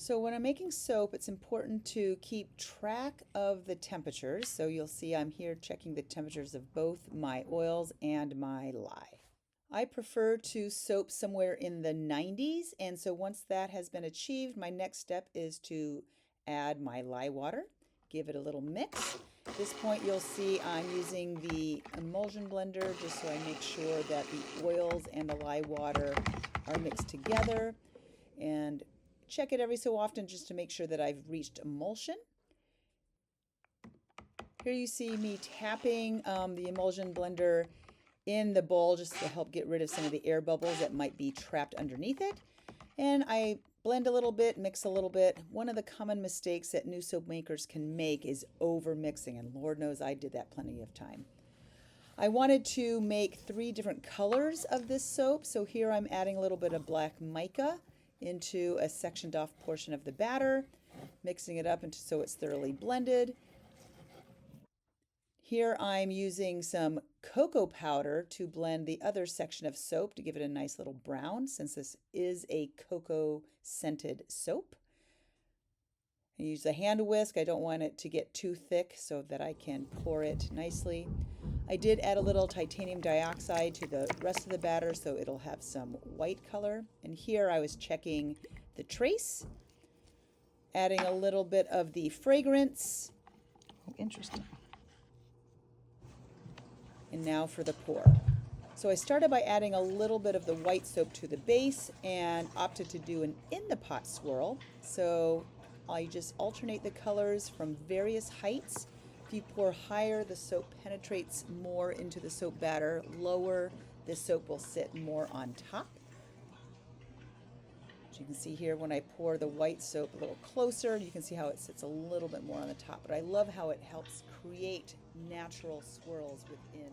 So when I'm making soap, it's important to keep track of the temperatures. So you'll see I'm here checking the temperatures of both my oils and my lye. I prefer to soap somewhere in the 90s, and so once that has been achieved, my next step is to add my lye water, give it a little mix. At this point you'll see I'm using the emulsion blender just so I make sure that the oils and the lye water are mixed together, and check it every so often just to make sure that I've reached emulsion. Here you see me tapping the emulsion blender in the bowl just to help get rid of some of the air bubbles that might be trapped underneath it. And I blend a little bit, mix a little bit. One of the common mistakes that new soap makers can make is over mixing, and Lord knows I did that plenty of time. I wanted to make 3 different colors of this soap, so here I'm adding a little bit of black mica into a sectioned off portion of the batter, mixing it up so it's thoroughly blended. Here I'm using some cocoa powder to blend the other section of soap to give it a nice little brown, since this is a cocoa scented soap. I use a hand whisk. I don't want it to get too thick so that I can pour it nicely. I did add a little titanium dioxide to the rest of the batter so it'll have some white color. And here I was checking the trace, adding a little bit of the fragrance. Oh, interesting. And now for the pour. So I started by adding a little bit of the white soap to the base and opted to do an in the pot swirl. So I just alternate the colors from various heights. If you pour higher, the soap penetrates more into the soap batter. Lower, the soap will sit more on top. As you can see here, when I pour the white soap a little closer, you can see how it sits a little bit more on the top. But I love how it helps create natural swirls within.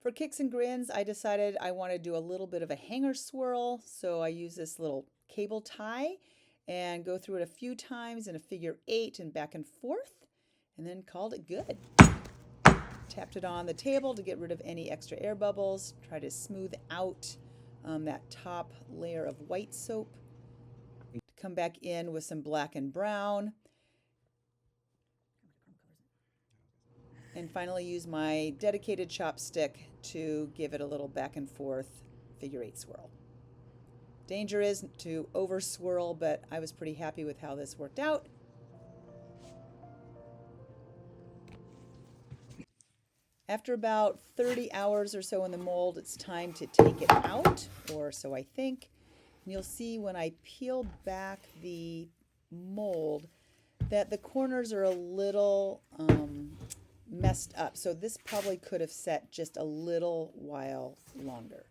For kicks and grins, I decided I want to do a little bit of a hanger swirl, so I use this little cable tie and go through it a few times in a figure 8 and back and forth, and then called it good. Tapped it on the table to get rid of any extra air bubbles, try to smooth out that top layer of white soap. Come back in with some black and brown. And finally use my dedicated chopstick to give it a little back and forth figure 8 swirl. Danger is to over swirl, but I was pretty happy with how this worked out. After about 30 hours or so in the mold, it's time to take it out, or so I think. And you'll see when I peel back the mold that the corners are a little messed up. So this probably could have set just a little while longer.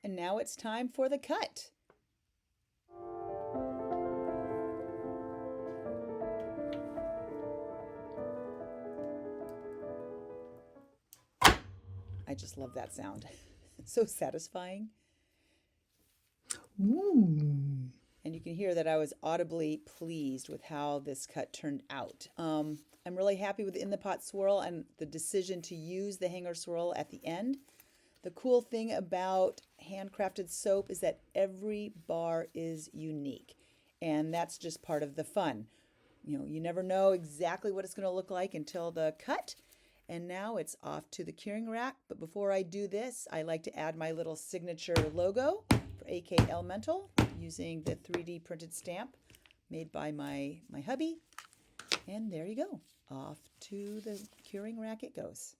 And now it's time for the cut. I just love that sound. It's so satisfying. Ooh. And you can hear that I was audibly pleased with how this cut turned out. I'm really happy with the in the pot swirl and the decision to use the hanger swirl at the end. The cool thing about handcrafted soap is that every bar is unique, and that's just part of the fun. You know, you never know exactly what it's going to look like until the cut. And now it's off to the curing rack. But before I do this, I like to add my little signature logo for AK Elemental using the 3D printed stamp made by my hubby. And there you go. Off to the curing rack it goes.